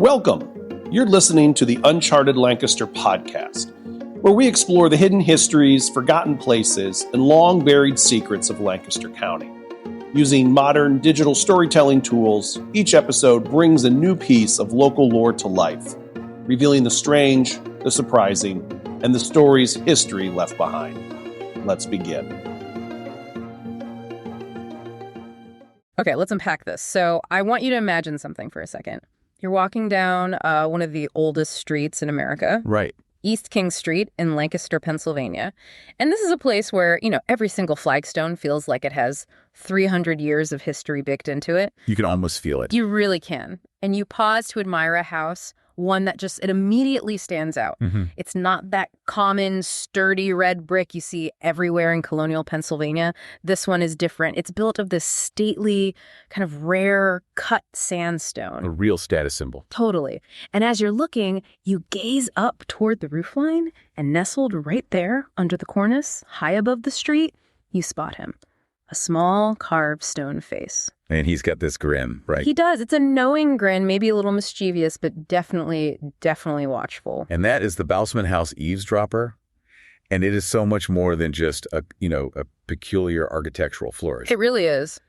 Welcome! You're listening to the Uncharted Lancaster podcast, where we explore the hidden histories, forgotten places, and long-buried secrets of Lancaster County. Using modern digital storytelling tools, each episode brings a new piece of local lore to life, revealing the strange, the surprising, and the stories history left behind. Let's begin. Okay, let's unpack this. So I want you to imagine something for a second. You're walking down one of the oldest streets in America. Right. East King Street in Lancaster, Pennsylvania. And this is a place where, every single flagstone feels like it has 300 years of history baked into it. You can almost feel it. You really can. And you pause to admire a house, one that it immediately stands out. Mm-hmm. It's not that common, sturdy red brick you see everywhere in colonial Pennsylvania. This one is different. It's built of this stately, kind of rare cut sandstone. A real status symbol. Totally. And as you're looking, you gaze up toward the roofline, and nestled right there under the cornice, high above the street, you spot him. A small carved stone face. And he's got this grin, right? He does. It's a knowing grin, maybe a little mischievous, but definitely watchful. And that is the Bausman House Eavesdropper. And it is so much more than just a peculiar architectural flourish. It really is.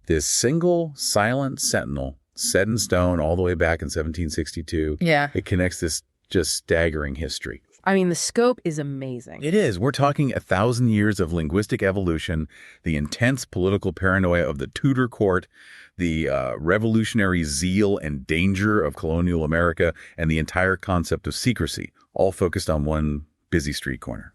This single silent sentinel set in stone all the way back in 1762. Yeah. It connects this just staggering history. I mean, the scope is amazing. It is. We're talking 1,000 years of linguistic evolution, the intense political paranoia of the Tudor court, the revolutionary zeal and danger of colonial America, and the entire concept of secrecy, all focused on one busy street corner.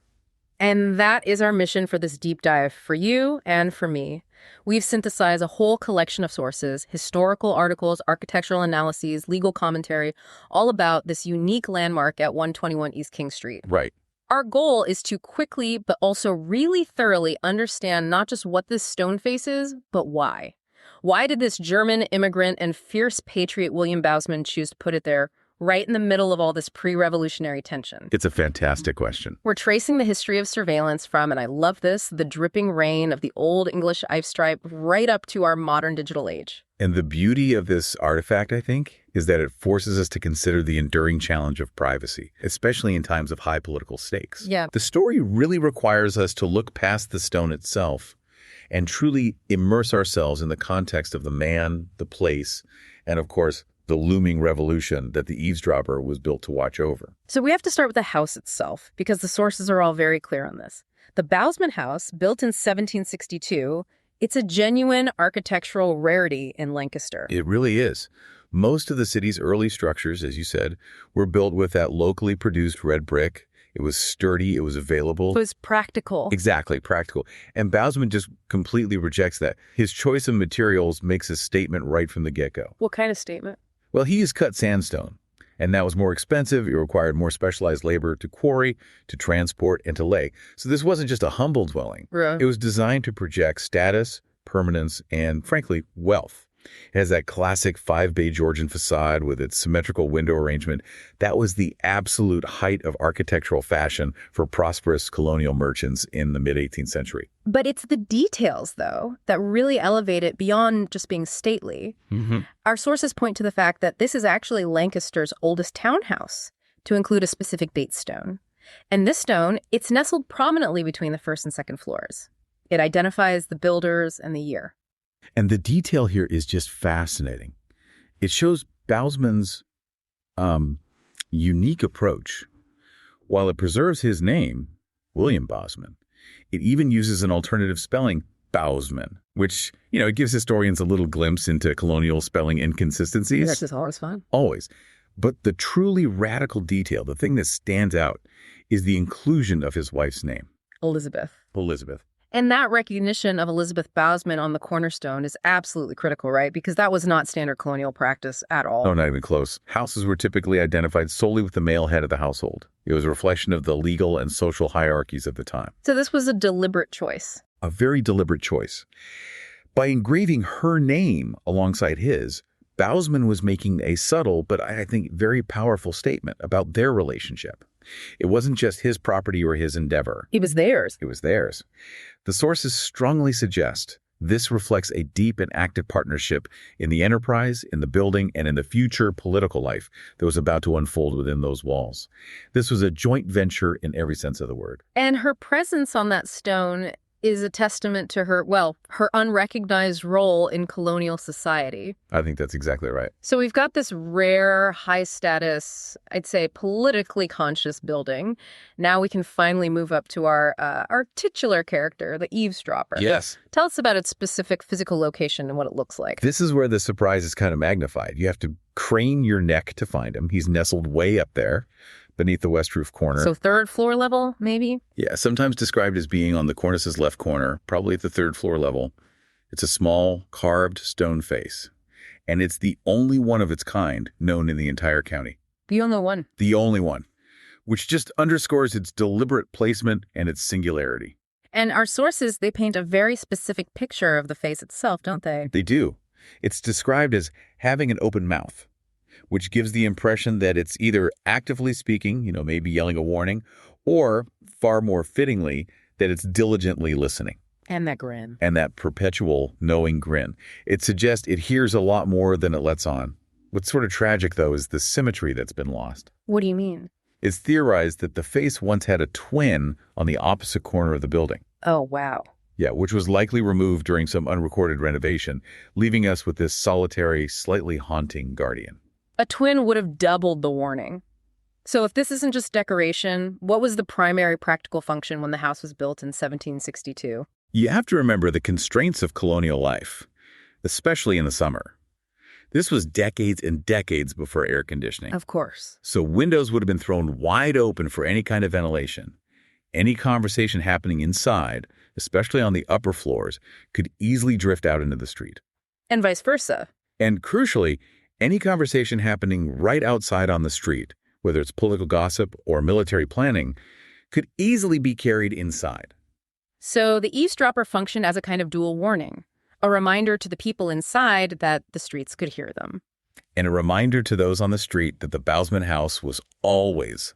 And that is our mission for this deep dive for you and for me. We've synthesized a whole collection of sources, historical articles, architectural analyses, legal commentary, all about this unique landmark at 121 East King Street. Right. Our goal is to quickly, but also really thoroughly understand not just what this stone face is, but why. Why did this German immigrant and fierce patriot William Bausman choose to put it there right in the middle of all this pre-revolutionary tension? It's a fantastic question. We're tracing the history of surveillance from, and I love this, the dripping rain of the old English Eavesdropper right up to our modern digital age. And the beauty of this artifact, I think, is that it forces us to consider the enduring challenge of privacy, especially in times of high political stakes. Yeah. The story really requires us to look past the stone itself and truly immerse ourselves in the context of the man, the place, and of course, the looming revolution that the eavesdropper was built to watch over. So we have to start with the house itself, because the sources are all very clear on this. The Bausman House, built in 1762, it's a genuine architectural rarity in Lancaster. It really is. Most of the city's early structures, as you said, were built with that locally produced red brick. It was sturdy. It was available. It was practical. Exactly, practical. And Bausman just completely rejects that. His choice of materials makes a statement right from the get-go. What kind of statement? Well, he used cut sandstone, and that was more expensive. It required more specialized labor to quarry, to transport, and to lay. So this wasn't just a humble dwelling. Right. It was designed to project status, permanence, and, frankly, wealth. It has that classic 5-bay Georgian facade with its symmetrical window arrangement. That was the absolute height of architectural fashion for prosperous colonial merchants in the mid-18th century. But it's the details, though, that really elevate it beyond just being stately. Mm-hmm. Our sources point to the fact that this is actually Lancaster's oldest townhouse, to include a specific date stone. And this stone, it's nestled prominently between the first and second floors. It identifies the builders and the year. And the detail here is just fascinating. It shows Bausman's unique approach. While it preserves his name, William Bausman, it even uses an alternative spelling, Bausman, which, it gives historians a little glimpse into colonial spelling inconsistencies. That's just always fun. Always. But the truly radical detail, the thing that stands out, is the inclusion of his wife's name. Elizabeth. And that recognition of Elizabeth Bausman on the cornerstone is absolutely critical, right? Because that was not standard colonial practice at all. Oh, not even close. Houses were typically identified solely with the male head of the household. It was a reflection of the legal and social hierarchies of the time. So this was a deliberate choice. A very deliberate choice. By engraving her name alongside his, Bausman was making a subtle, but I think very powerful statement about their relationship. It wasn't just his property or his endeavor. It was theirs. It was theirs. The sources strongly suggest This reflects a deep and active partnership in the enterprise, in the building, and in the future political life that was about to unfold within those walls. This was a joint venture in every sense of the word. And her presence on that stone is a testament to her unrecognized role in colonial society. I think that's exactly right. So we've got this rare, high-status, I'd say politically conscious building. Now we can finally move up to our titular character, the eavesdropper. Yes. Tell us about its specific physical location and what it looks like. This is where the surprise is kind of magnified. You have to crane your neck to find him. He's nestled way up there beneath the west roof corner. So third floor level, maybe? Yeah, sometimes described as being on the cornice's left corner, probably at the third floor level. It's a small, carved stone face, and it's the only one of its kind known in the entire county. The only one. The only one, which just underscores its deliberate placement and its singularity. And our sources, they paint a very specific picture of the face itself, don't they? They do. It's described as having an open mouth, which gives the impression that it's either actively speaking, maybe yelling a warning, or, far more fittingly, that it's diligently listening. And that grin. And that perpetual knowing grin. It suggests it hears a lot more than it lets on. What's sort of tragic, though, is the symmetry that's been lost. What do you mean? It's theorized that the face once had a twin on the opposite corner of the building. Oh, wow. Yeah, which was likely removed during some unrecorded renovation, leaving us with this solitary, slightly haunting guardian. A twin would have doubled the warning. So if this isn't just decoration, what was the primary practical function when the house was built in 1762? You have to remember the constraints of colonial life, especially in the summer. This was decades and decades before air conditioning. Of course. So windows would have been thrown wide open for any kind of ventilation. Any conversation happening inside, especially on the upper floors, could easily drift out into the street. And vice versa. And crucially, any conversation happening right outside on the street, whether it's political gossip or military planning, could easily be carried inside. So the eavesdropper functioned as a kind of dual warning, a reminder to the people inside that the streets could hear them. And a reminder to those on the street that the Bausman House was always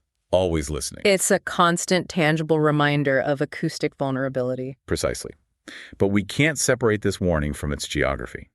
listening. It's a constant, tangible reminder of acoustic vulnerability. Precisely. But we can't separate this warning from its geography.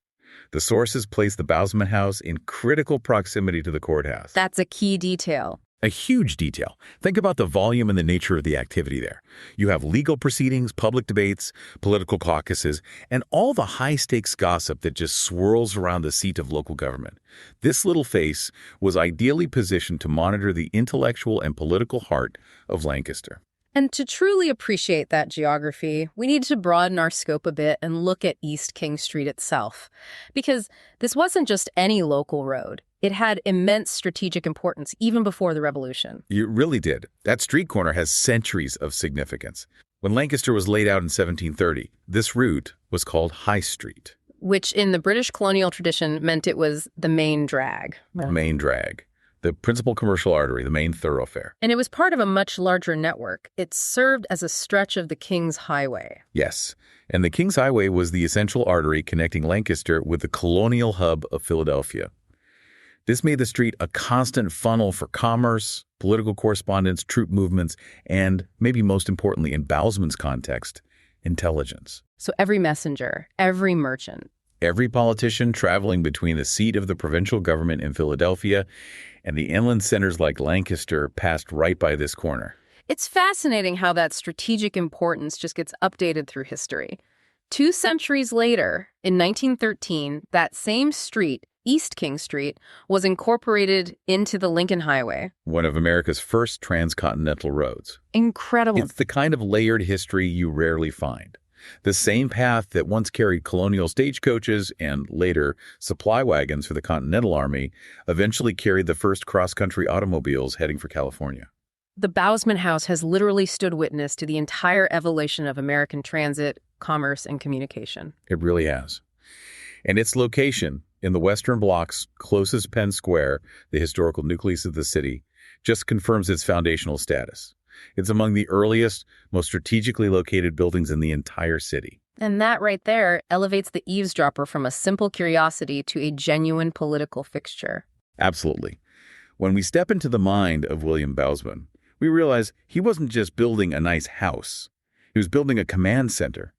The sources place the Bausman House in critical proximity to the courthouse. That's a key detail. A huge detail. Think about the volume and the nature of the activity there. You have legal proceedings, public debates, political caucuses, and all the high-stakes gossip that just swirls around the seat of local government. This little face was ideally positioned to monitor the intellectual and political heart of Lancaster. And to truly appreciate that geography, we need to broaden our scope a bit and look at East King Street itself. Because this wasn't just any local road. It had immense strategic importance even before the Revolution. It really did. That street corner has centuries of significance. When Lancaster was laid out in 1730, this route was called High Street. Which in the British colonial tradition meant it was the main drag. Main drag. The principal commercial artery, the main thoroughfare. And it was part of a much larger network. It served as a stretch of the King's Highway. Yes, and the King's Highway was the essential artery connecting Lancaster with the colonial hub of Philadelphia. This made the street a constant funnel for commerce, political correspondence, troop movements, and, maybe most importantly in Bausman's context, intelligence. So every messenger, every merchant, every politician traveling between the seat of the provincial government in Philadelphia and the inland centers like Lancaster passed right by this corner. It's fascinating how that strategic importance just gets updated through history. 2 centuries later, in 1913, that same street, East King Street, was incorporated into the Lincoln Highway. One of America's first transcontinental roads. Incredible. It's the kind of layered history you rarely find. The same path that once carried colonial stagecoaches and later supply wagons for the Continental Army eventually carried the first cross-country automobiles heading for California. The Bausman House has literally stood witness to the entire evolution of American transit, commerce, and communication. It really has. And its location in the Western Block's closest Penn Square, the historical nucleus of the city, just confirms its foundational status. It's among the earliest, most strategically located buildings in the entire city. And that right there elevates the eavesdropper from a simple curiosity to a genuine political fixture. Absolutely. When we step into the mind of William Bausman, we realize he wasn't just building a nice house. He was building a command center,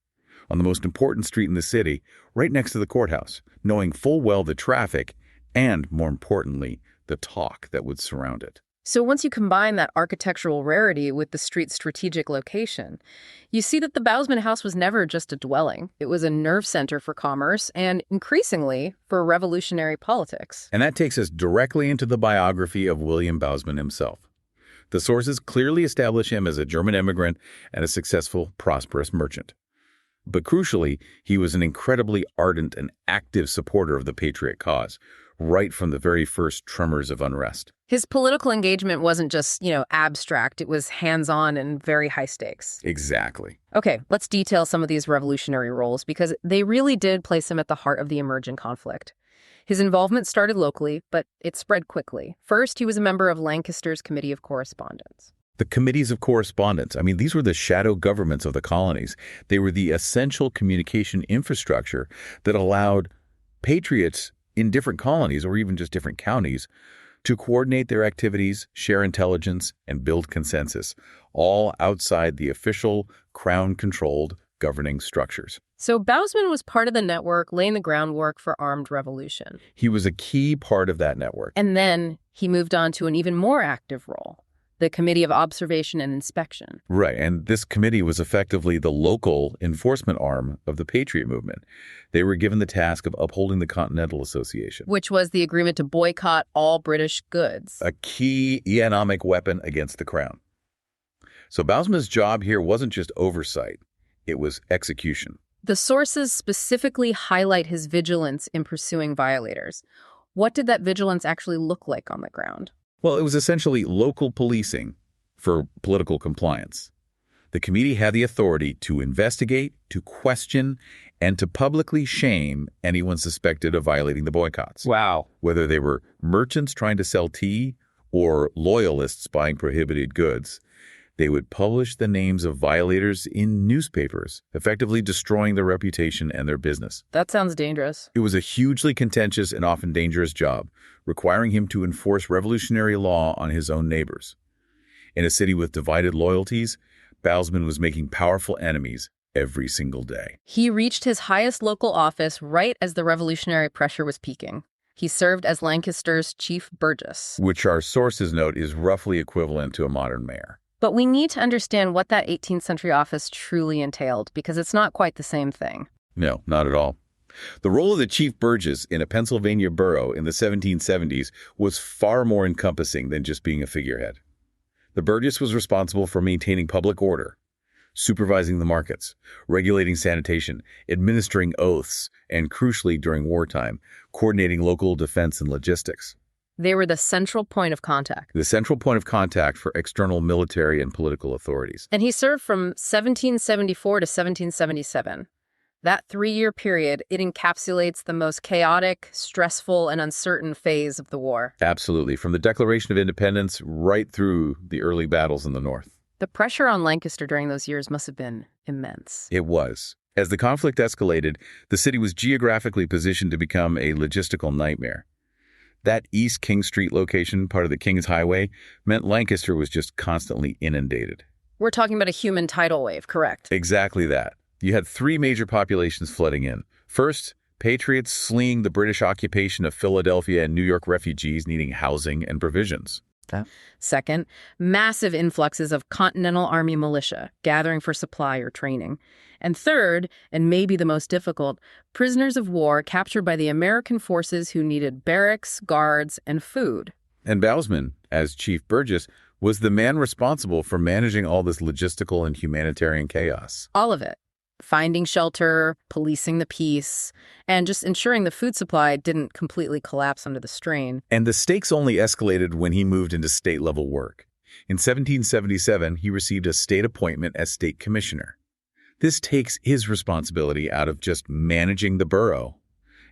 on the most important street in the city, right next to the courthouse, knowing full well the traffic and, more importantly, the talk that would surround it. So once you combine that architectural rarity with the street's strategic location, you see that the Bausman House was never just a dwelling. It was a nerve center for commerce and, increasingly, for revolutionary politics. And that takes us directly into the biography of William Bausman himself. The sources clearly establish him as a German immigrant and a successful, prosperous merchant. But crucially, he was an incredibly ardent and active supporter of the Patriot cause, right from the very first tremors of unrest. His political engagement wasn't just, abstract. It was hands-on and very high stakes. Exactly. Okay, let's detail some of these revolutionary roles because they really did place him at the heart of the emerging conflict. His involvement started locally, but it spread quickly. First, he was a member of Lancaster's Committee of Correspondence. The committees of correspondence, these were the shadow governments of the colonies. They were the essential communication infrastructure that allowed patriots in different colonies or even just different counties to coordinate their activities, share intelligence, and build consensus, all outside the official, crown-controlled governing structures. So Bausman was part of the network laying the groundwork for armed revolution. He was a key part of that network. And then he moved on to an even more active role, the Committee of Observation and Inspection. Right, and this committee was effectively the local enforcement arm of the Patriot movement. They were given the task of upholding the Continental Association, Which was the agreement to boycott all British goods. a key economic weapon against the crown. So Bausman's job here wasn't just oversight, it was execution. The sources specifically highlight his vigilance in pursuing violators. What did that vigilance actually look like on the ground? Well, it was essentially local policing for political compliance. The committee had the authority to investigate, to question, and to publicly shame anyone suspected of violating the boycotts. Wow. Whether they were merchants trying to sell tea or loyalists buying prohibited goods, they would publish the names of violators in newspapers, effectively destroying their reputation and their business. That sounds dangerous. It was a hugely contentious and often dangerous job, requiring him to enforce revolutionary law on his own neighbors. In a city with divided loyalties, Bausman was making powerful enemies every single day. He reached his highest local office right as the revolutionary pressure was peaking. He served as Lancaster's chief burgess. Which our sources note is roughly equivalent to a modern mayor. But we need to understand what that 18th century office truly entailed, because it's not quite the same thing. No, not at all. The role of the chief burgess in a Pennsylvania borough in the 1770s was far more encompassing than just being a figurehead. The burgess was responsible for maintaining public order, supervising the markets, regulating sanitation, administering oaths, and crucially during wartime, coordinating local defense and logistics. They were the central point of contact. The central point of contact for external military and political authorities. And he served from 1774 to 1777. That 3-year period, it encapsulates the most chaotic, stressful, and uncertain phase of the war. Absolutely, from the Declaration of Independence right through the early battles in the North. The pressure on Lancaster during those years must have been immense. It was. As the conflict escalated, the city was geographically positioned to become a logistical nightmare. That East King Street location, part of the King's Highway, meant Lancaster was just constantly inundated. We're talking about a human tidal wave, correct? Exactly that. You had 3 major populations flooding in. First, patriots fleeing the British occupation of Philadelphia and New York refugees needing housing and provisions. Second, massive influxes of Continental Army militia gathering for supply or training. And third, and maybe the most difficult, prisoners of war captured by the American forces who needed barracks, guards, and food. And Bausman, as chief burgess, was the man responsible for managing all this logistical and humanitarian chaos. All of it. Finding shelter, policing the peace, and just ensuring the food supply didn't completely collapse under the strain. And the stakes only escalated when he moved into state-level work. In 1777, he received a state appointment as state commissioner. This takes his responsibility out of just managing the borough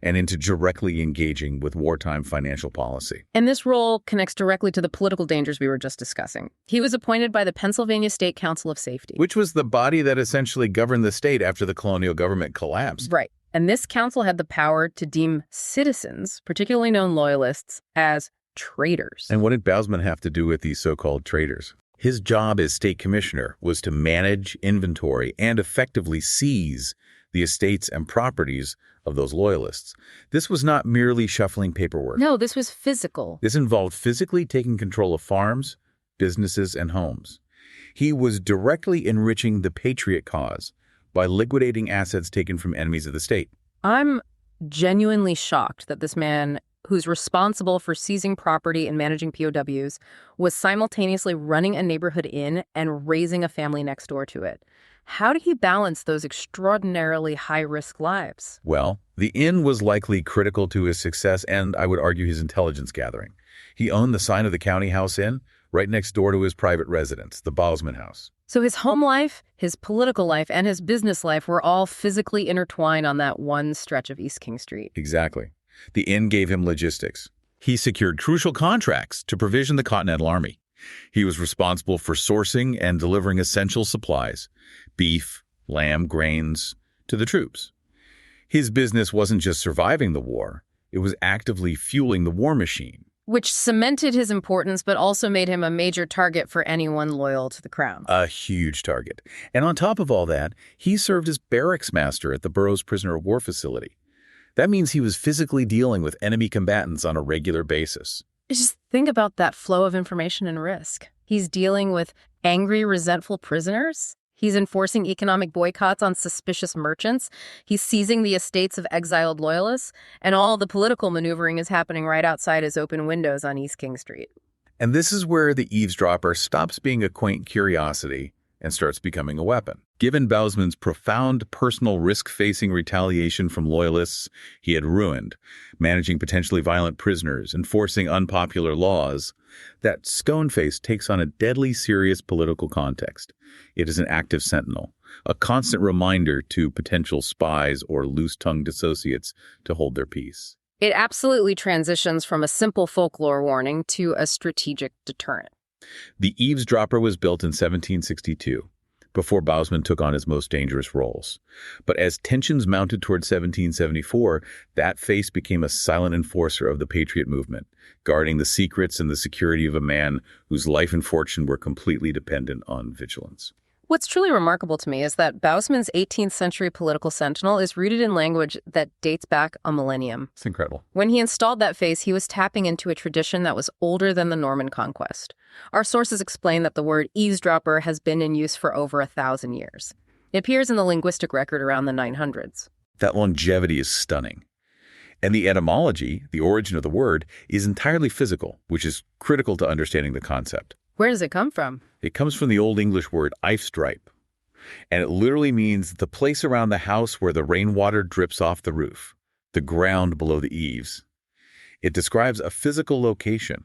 and into directly engaging with wartime financial policy. And this role connects directly to the political dangers we were just discussing. He was appointed by the Pennsylvania State Council of Safety, Which was the body that essentially governed the state after the colonial government collapsed. Right. And this council had the power to deem citizens, particularly known loyalists, as traitors. And what did Bausman have to do with these so-called traitors? His job as state commissioner was to manage inventory and effectively seize the estates and properties of those loyalists. This was not merely shuffling paperwork. No, this was physical. This involved physically taking control of farms, businesses, and homes. He was directly enriching the patriot cause by liquidating assets taken from enemies of the state. I'm genuinely shocked that this man, who's responsible for seizing property and managing POWs, was simultaneously running a neighborhood inn and raising a family next door to it. How did he balance those extraordinarily high-risk lives? Well, the inn was likely critical to his success and, I would argue, his intelligence gathering. He owned the sign of the County House Inn right next door to his private residence, the Bausman House. So his home life, his political life, and his business life were all physically intertwined on that one stretch of East King Street. Exactly. The inn gave him logistics. He secured crucial contracts to provision the Continental Army. He was responsible for sourcing and delivering essential supplies, beef, lamb, grains, to the troops. His business wasn't just surviving the war, it was actively fueling the war machine. Which cemented his importance, but also made him a major target for anyone loyal to the crown. A huge target. And on top of all that, he served as barracks master at the borough's prisoner of war facility. That means he was physically dealing with enemy combatants on a regular basis. Just think about that flow of information and risk. He's dealing with angry, resentful prisoners. He's enforcing economic boycotts on suspicious merchants. He's seizing the estates of exiled loyalists. And all the political maneuvering is happening right outside his open windows on East King Street. And this is where the eavesdropper stops being a quaint curiosity and starts becoming a weapon. Given Bausman's profound personal risk-facing retaliation from loyalists he had ruined, managing potentially violent prisoners, enforcing unpopular laws, that stone face takes on a deadly serious political context. It is an active sentinel, a constant reminder to potential spies or loose-tongued associates to hold their peace. It absolutely transitions from a simple folklore warning to a strategic deterrent. The eavesdropper was built in 1762, before Bausman took on his most dangerous roles. But as tensions mounted toward 1774, that face became a silent enforcer of the patriot movement, guarding the secrets and the security of a man whose life and fortune were completely dependent on vigilance. What's truly remarkable to me is that Bausman's 18th century political sentinel is rooted in language that dates back a millennium. It's incredible. When he installed that face, he was tapping into a tradition that was older than the Norman conquest. Our sources explain that the word eavesdropper has been in use for over 1,000 years. It appears in the linguistic record around the 900s. That longevity is stunning. And the etymology, the origin of the word, is entirely physical, which is critical to understanding the concept. Where does it come from? It comes from the Old English word eavestripe, and it literally means the place around the house where the rainwater drips off the roof, the ground below the eaves. It describes a physical location,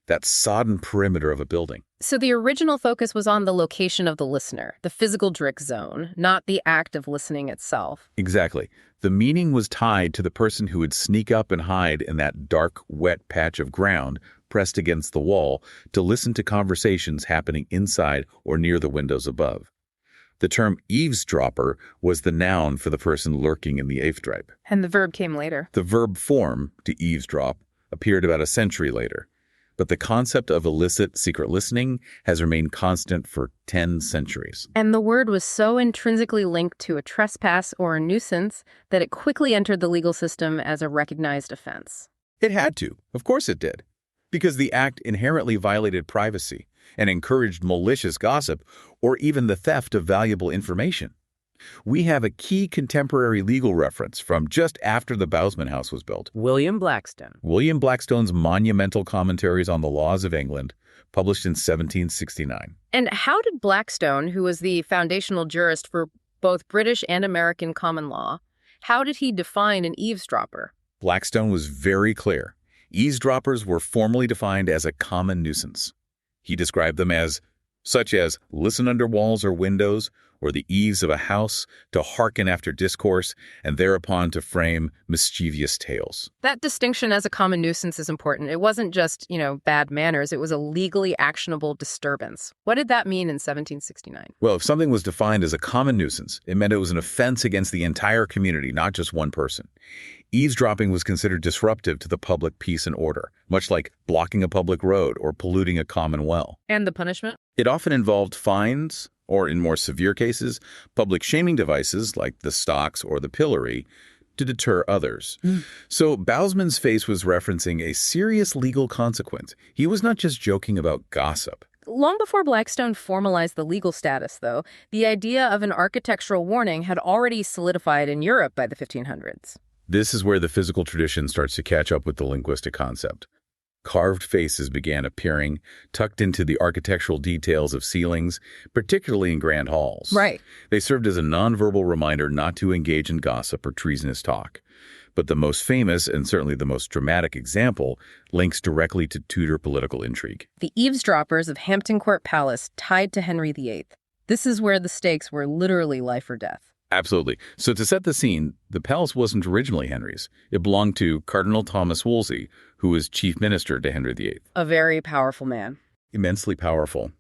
that sodden perimeter of a building. So the original focus was on the location of the listener, the physical drick zone, not the act of listening itself. Exactly. The meaning was tied to the person who would sneak up and hide in that dark, wet patch of ground pressed against the wall to listen to conversations happening inside or near the windows above. The term eavesdropper was the noun for the person lurking in the eavesdripe. And the verb came later. The verb form, to eavesdrop, appeared about a century later. But the concept of illicit secret listening has remained constant for 10 centuries. And the word was so intrinsically linked to a trespass or a nuisance that it quickly entered the legal system as a recognized offense. It had to. Of course it did. Because the act inherently violated privacy and encouraged malicious gossip or even the theft of valuable information. We have a key contemporary legal reference from just after the Bausman House was built. William Blackstone. William Blackstone's monumental commentaries on the laws of England, published in 1769. And how did Blackstone, who was the foundational jurist for both British and American common law, how did he define an eavesdropper? Blackstone was very clear. Eavesdroppers were formally defined as a common nuisance. He described them as such as listen under walls or windows or the eaves of a house to hearken after discourse and thereupon to frame mischievous tales. That distinction as a common nuisance is important. It wasn't just, bad manners. It was a legally actionable disturbance. What did that mean in 1769? Well, if something was defined as a common nuisance, it meant it was an offense against the entire community, not just one person. Eavesdropping was considered disruptive to the public peace and order, much like blocking a public road or polluting a common well. And the punishment? It often involved fines, or in more severe cases, public shaming devices like the stocks or the pillory to deter others. So Bausman's face was referencing a serious legal consequence. He was not just joking about gossip. Long before Blackstone formalized the legal status, though, the idea of an architectural warning had already solidified in Europe by the 1500s. This is where the physical tradition starts to catch up with the linguistic concept. Carved faces began appearing, tucked into the architectural details of ceilings, particularly in grand halls. Right. They served as a nonverbal reminder not to engage in gossip or treasonous talk. But the most famous, and certainly the most dramatic example, links directly to Tudor political intrigue. The eavesdroppers of Hampton Court Palace tied to Henry VIII. This is where the stakes were literally life or death. Absolutely. So to set the scene, the palace wasn't originally Henry's. It belonged to Cardinal Thomas Wolsey, who was chief minister to Henry VIII. A very powerful man. Immensely powerful.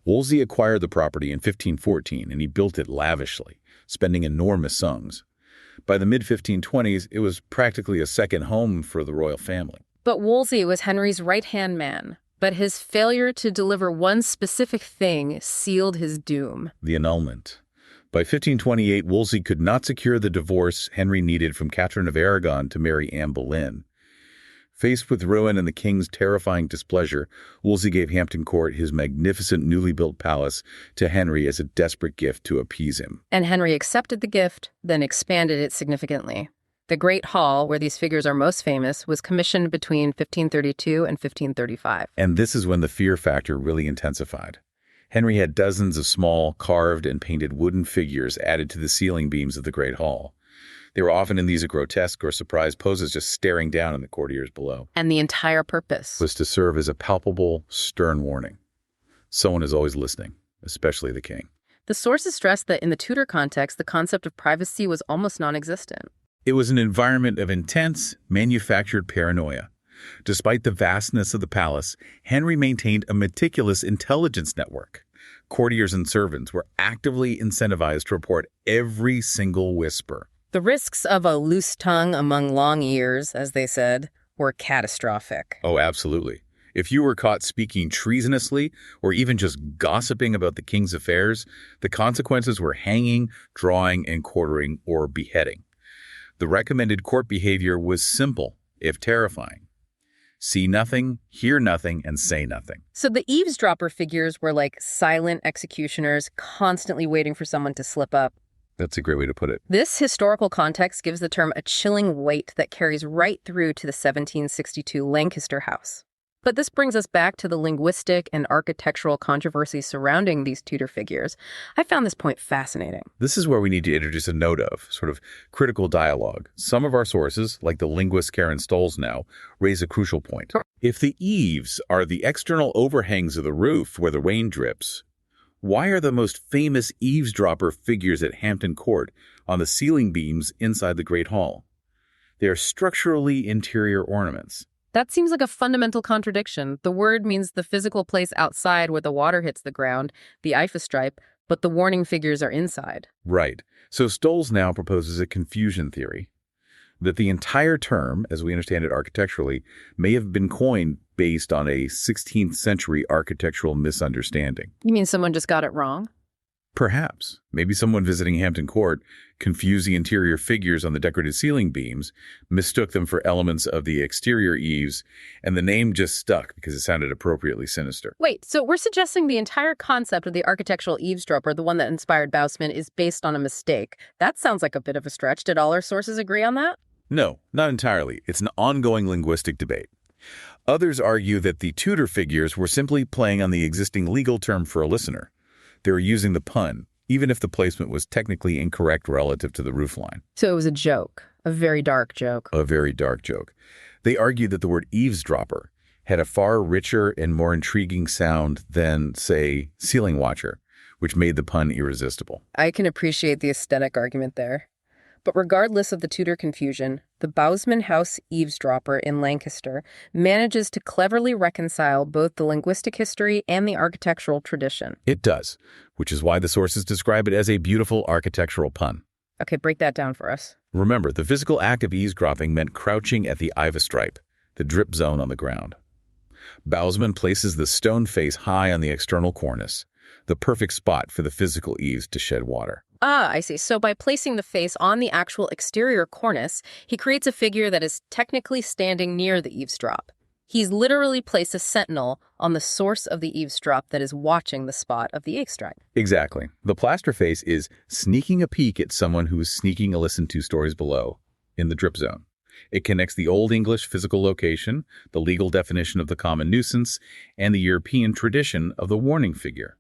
Wolsey acquired the property in 1514, and he built it lavishly, spending enormous sums. By the mid-1520s, it was practically a second home for the royal family. But Wolsey was Henry's right-hand man. But his failure to deliver one specific thing sealed his doom. The annulment. By 1528, Wolsey could not secure the divorce Henry needed from Catherine of Aragon to marry Anne Boleyn. Faced with ruin and the king's terrifying displeasure, Wolsey gave Hampton Court, his magnificent newly built palace, to Henry as a desperate gift to appease him. And Henry accepted the gift, then expanded it significantly. The Great Hall, where these figures are most famous, was commissioned between 1532 and 1535. And this is when the fear factor really intensified. Henry had dozens of small, carved and painted wooden figures added to the ceiling beams of the Great Hall. They were often in these grotesque or surprised poses, just staring down on the courtiers below. And the entire purpose Was to serve as a palpable, stern warning. Someone is always listening, especially the king. The sources stress that in the Tudor context, the concept of privacy was almost non-existent. It was an environment of intense, manufactured paranoia. Despite the vastness of the palace, Henry maintained a meticulous intelligence network. Courtiers and servants were actively incentivized to report every single whisper. The risks of a loose tongue among long ears, as they said, were catastrophic. Oh, absolutely. If you were caught speaking treasonously or even just gossiping about the king's affairs, the consequences were hanging, drawing, and quartering, or beheading. The recommended court behavior was simple, if terrifying. See nothing, hear nothing, and say nothing. So the eavesdropper figures were like silent executioners, constantly waiting for someone to slip up. That's a great way to put it. This historical context gives the term a chilling weight that carries right through to the 1762 Lancaster House. But this brings us back to the linguistic and architectural controversy surrounding these Tudor figures. I found this point fascinating. This is where we need to introduce a note of sort of critical dialogue. Some of our sources, like the linguist Karen Stollsnow, raise a crucial point. If the eaves are the external overhangs of the roof where the rain drips, why are the most famous eavesdropper figures at Hampton Court on the ceiling beams inside the Great Hall? They are structurally interior ornaments. That seems like a fundamental contradiction. The word means the physical place outside where the water hits the ground, the Eavesdropper, but the warning figures are inside. Right. So Stollsnow proposes a confusion theory, that the entire term, as we understand it architecturally, may have been coined based on a 16th century architectural misunderstanding. You mean someone just got it wrong? Perhaps. Maybe someone visiting Hampton Court confused the interior figures on the decorated ceiling beams, mistook them for elements of the exterior eaves, and the name just stuck because it sounded appropriately sinister. Wait, so we're suggesting the entire concept of the architectural eavesdropper, the one that inspired Bausman, is based on a mistake. That sounds like a bit of a stretch. Did all our sources agree on that? No, not entirely. It's an ongoing linguistic debate. Others argue that the Tudor figures were simply playing on the existing legal term for a listener. They were using the pun, even if the placement was technically incorrect relative to the roofline. So it was a joke, a very dark joke. A very dark joke. They argued that the word eavesdropper had a far richer and more intriguing sound than, say, ceiling watcher, which made the pun irresistible. I can appreciate the aesthetic argument there. But regardless of the Tudor confusion, the Bausman House eavesdropper in Lancaster manages to cleverly reconcile both the linguistic history and the architectural tradition. It does, which is why the sources describe it as a beautiful architectural pun. Okay, break that down for us. Remember, the physical act of eavesdropping meant crouching at the Eavesdropper, the drip zone on the ground. Bausman places the stone face high on the external cornice, the perfect spot for the physical eaves to shed water. Ah, I see. So by placing the face on the actual exterior cornice, he creates a figure that is technically standing near the eavesdrop. He's literally placed a sentinel on the source of the eavesdrop that is watching the spot of the eavesdrop. Exactly. The plaster face is sneaking a peek at someone who is sneaking a listen 2 stories below in the drip zone. It connects the Old English physical location, the legal definition of the common nuisance, and the European tradition of the warning figure.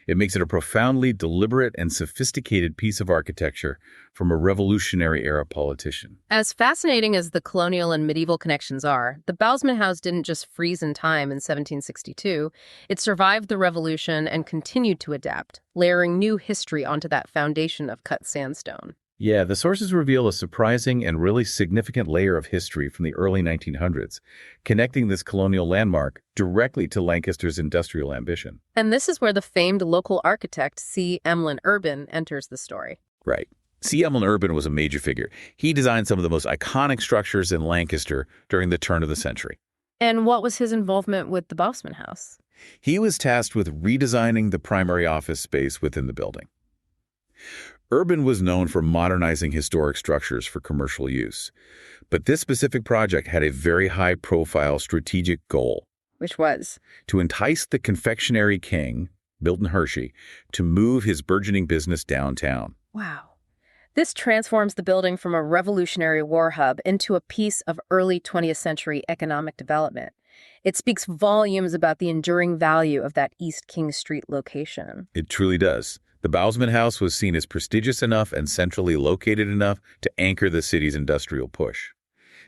It makes it a profoundly deliberate and sophisticated piece of architecture from a Revolutionary-era politician. As fascinating as the colonial and medieval connections are, the Bausman House didn't just freeze in time in 1762. It survived the Revolution and continued to adapt, layering new history onto that foundation of cut sandstone. Yeah, the sources reveal a surprising and really significant layer of history from the early 1900s, connecting this colonial landmark directly to Lancaster's industrial ambition. And this is where the famed local architect C. Emlyn Urban enters the story. Right. C. Emlyn Urban was a major figure. He designed some of the most iconic structures in Lancaster during the turn of the century. And what was his involvement with the Bausman House? He was tasked with redesigning the primary office space within the building. Urban was known for modernizing historic structures for commercial use, but this specific project had a very high-profile strategic goal. Which was? To entice the confectionery king, Milton Hershey, to move his burgeoning business downtown. Wow. This transforms the building from a Revolutionary War hub into a piece of early 20th century economic development. It speaks volumes about the enduring value of that East King Street location. It truly does. The Bausman House was seen as prestigious enough and centrally located enough to anchor the city's industrial push.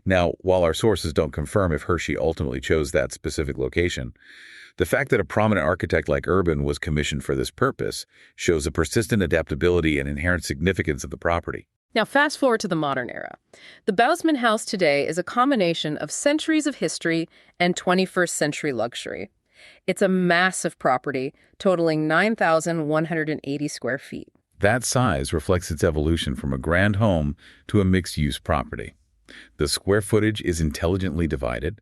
Now, while our sources don't confirm if Hershey ultimately chose that specific location, the fact that a prominent architect like Urban was commissioned for this purpose shows a persistent adaptability and inherent significance of the property. Now, fast forward to the modern era. The Bausman House today is a combination of centuries of history and 21st century luxury. It's a massive property, totaling 9,180 square feet. That size reflects its evolution from a grand home to a mixed-use property. The square footage is intelligently divided.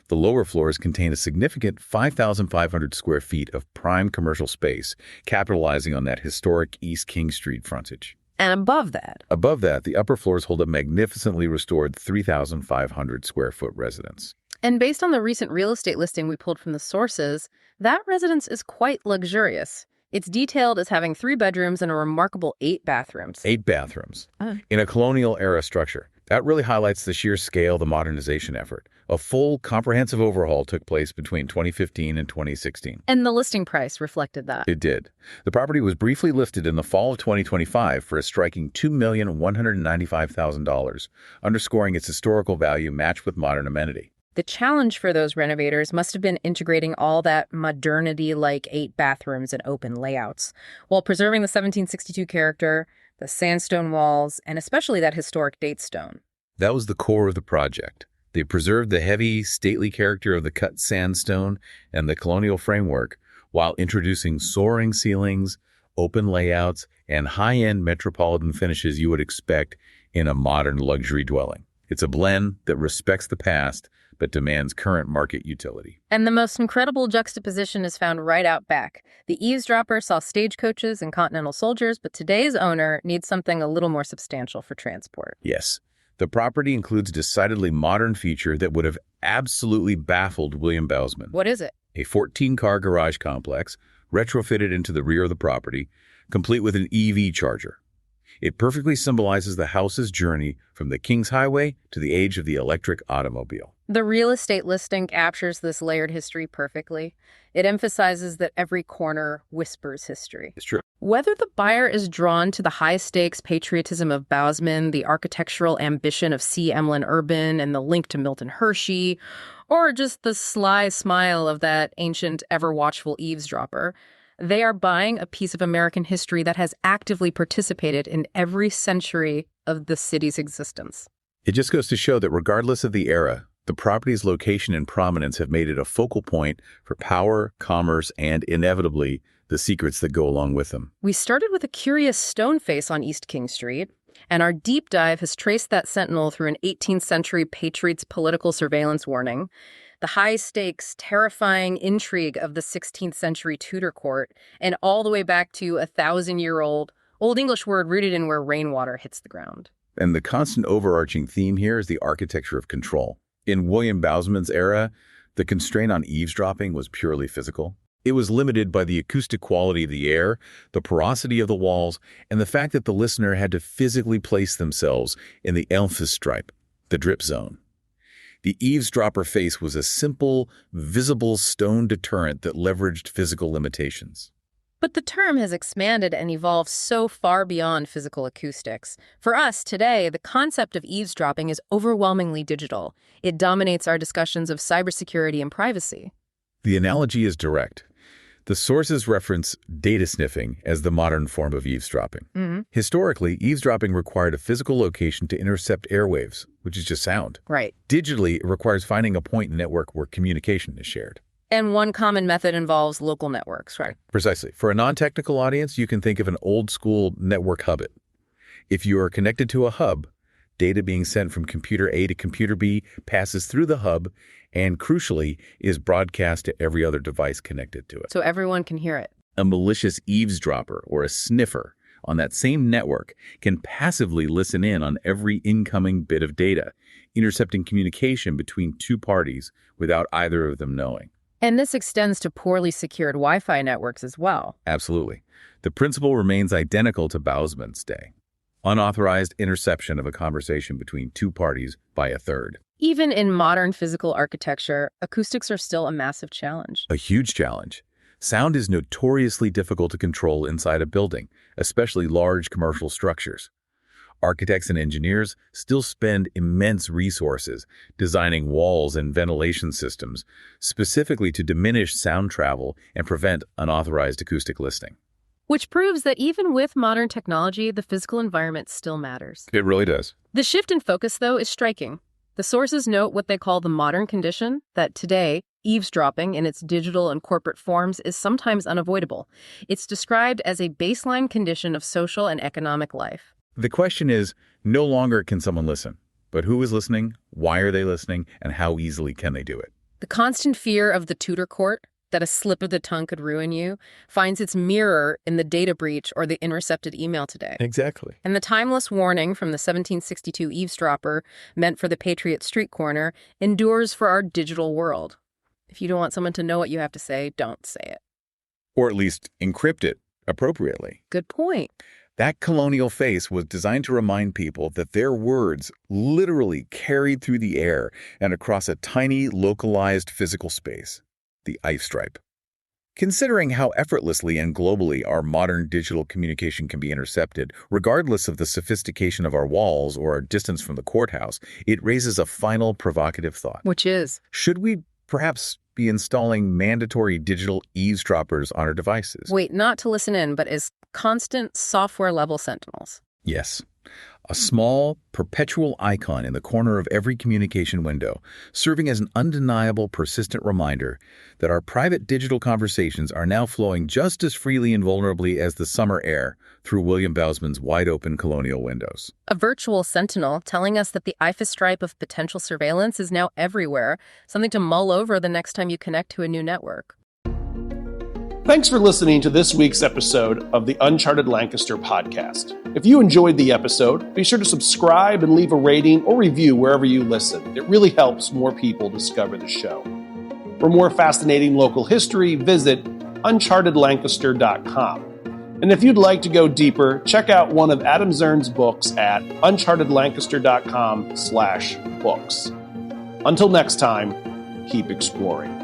The lower floors contain a significant 5,500 square feet of prime commercial space, capitalizing on that historic East King Street frontage. And above that? Above that, the upper floors hold a magnificently restored 3,500 square foot residence. And based on the recent real estate listing we pulled from the sources, that residence is quite luxurious. It's detailed as having 3 bedrooms and a remarkable 8 bathrooms. 8 bathrooms. In a colonial-era structure. That really highlights the sheer scale of the modernization effort. A full, comprehensive overhaul took place between 2015 and 2016. And the listing price reflected that. It did. The property was briefly listed in the fall of 2025 for a striking $2,195,000, underscoring its historical value matched with modern amenity. The challenge for those renovators must have been integrating all that modernity like 8 bathrooms and open layouts, while preserving the 1762 character, the sandstone walls, and especially that historic date stone. That was the core of the project. They preserved the heavy, stately character of the cut sandstone and the colonial framework while introducing soaring ceilings, open layouts, and high-end metropolitan finishes you would expect in a modern luxury dwelling. It's a blend that respects the past but demands current market utility. And the most incredible juxtaposition is found right out back. The Eavesdropper saw stagecoaches and Continental soldiers, but today's owner needs something a little more substantial for transport. Yes. The property includes a decidedly modern feature that would have absolutely baffled William Bausman. What is it? A 14-car garage complex retrofitted into the rear of the property, complete with an EV charger. It perfectly symbolizes the house's journey from the King's Highway to the age of the electric automobile. The real estate listing captures this layered history perfectly. It emphasizes that every corner whispers history. It's true. Whether the buyer is drawn to the high-stakes patriotism of Bausman, the architectural ambition of C. Emlyn Urban, and the link to Milton Hershey, or just the sly smile of that ancient, ever-watchful eavesdropper, they are buying a piece of American history that has actively participated in every century of the city's existence. It just goes to show that regardless of the era, the property's location and prominence have made it a focal point for power, commerce, and inevitably, the secrets that go along with them. We started with a curious stone face on East King Street, and our deep dive has traced that sentinel through an 18th century patriot's political surveillance warning. The high-stakes, terrifying intrigue of the 16th century Tudor court, and all the way back to a 1,000-year-old Old English word rooted in where rainwater hits the ground. And the constant overarching theme here is the architecture of control. In William Bausman's era, the constraint on eavesdropping was purely physical. It was limited by the acoustic quality of the air, the porosity of the walls, and the fact that the listener had to physically place themselves in the Eavesdropper, the drip zone. The eavesdropper face was a simple, visible stone deterrent that leveraged physical limitations. But the term has expanded and evolved so far beyond physical acoustics. For us today, the concept of eavesdropping is overwhelmingly digital. It dominates our discussions of cybersecurity and privacy. The analogy is direct. The sources reference data sniffing as the modern form of eavesdropping. Historically, eavesdropping required a physical location to intercept airwaves, which is just sound. Right. Digitally, it requires finding a point in the network where communication is shared. And one common method involves local networks, right? Precisely. For a non-technical audience, you can think of an old-school network hubit. If you are connected to a hub, data being sent from computer A to computer B passes through the hub and, crucially, is broadcast to every other device connected to it. So everyone can hear it. A malicious eavesdropper or a sniffer on that same network can passively listen in on every incoming bit of data, intercepting communication between two parties without either of them knowing. And this extends to poorly secured Wi-Fi networks as well. Absolutely. The principle remains identical to Bausman's day. Unauthorized interception of a conversation between two parties by a third. Even in modern physical architecture, acoustics are still a massive challenge. A huge challenge. Sound is notoriously difficult to control inside a building, especially large commercial structures. Architects and engineers still spend immense resources designing walls and ventilation systems, specifically to diminish sound travel and prevent unauthorized acoustic listening. Which proves that even with modern technology, the physical environment still matters. It really does. The shift in focus, though, is striking. The sources note what they call the modern condition, that today, eavesdropping in its digital and corporate forms is sometimes unavoidable. It's described as a baseline condition of social and economic life. The question is, no longer can someone listen, but who is listening, why are they listening, and how easily can they do it? The constant fear of the Tudor court, that a slip of the tongue could ruin you, finds its mirror in the data breach or the intercepted email today. Exactly. And the timeless warning from the 1762 eavesdropper, meant for the Patriot street corner, endures for our digital world. If you don't want someone to know what you have to say, don't say it. Or at least encrypt it appropriately. Good point. That colonial face was designed to remind people that their words literally carried through the air and across a tiny, localized physical space, the Eavesdropper. Considering how effortlessly and globally our modern digital communication can be intercepted, regardless of the sophistication of our walls or our distance from the courthouse, it raises a final provocative thought. Which is? Should we perhaps be installing mandatory digital eavesdroppers on our devices? Wait, not to listen in, but as constant software-level sentinels. Yes. A small, perpetual icon in the corner of every communication window, serving as an undeniable, persistent reminder that our private digital conversations are now flowing just as freely and vulnerably as the summer air through William Bausman's wide-open colonial windows. A virtual sentinel telling us that the Eavesdropper of potential surveillance is now everywhere, something to mull over the next time you connect to a new network. Thanks for listening to this week's episode of the Uncharted Lancaster podcast. If you enjoyed the episode, be sure to subscribe and leave a rating or review wherever you listen. It really helps more people discover the show. For more fascinating local history, visit unchartedlancaster.com. And if you'd like to go deeper, check out one of Adam Zern's books at unchartedlancaster.com/books. Until next time, keep exploring.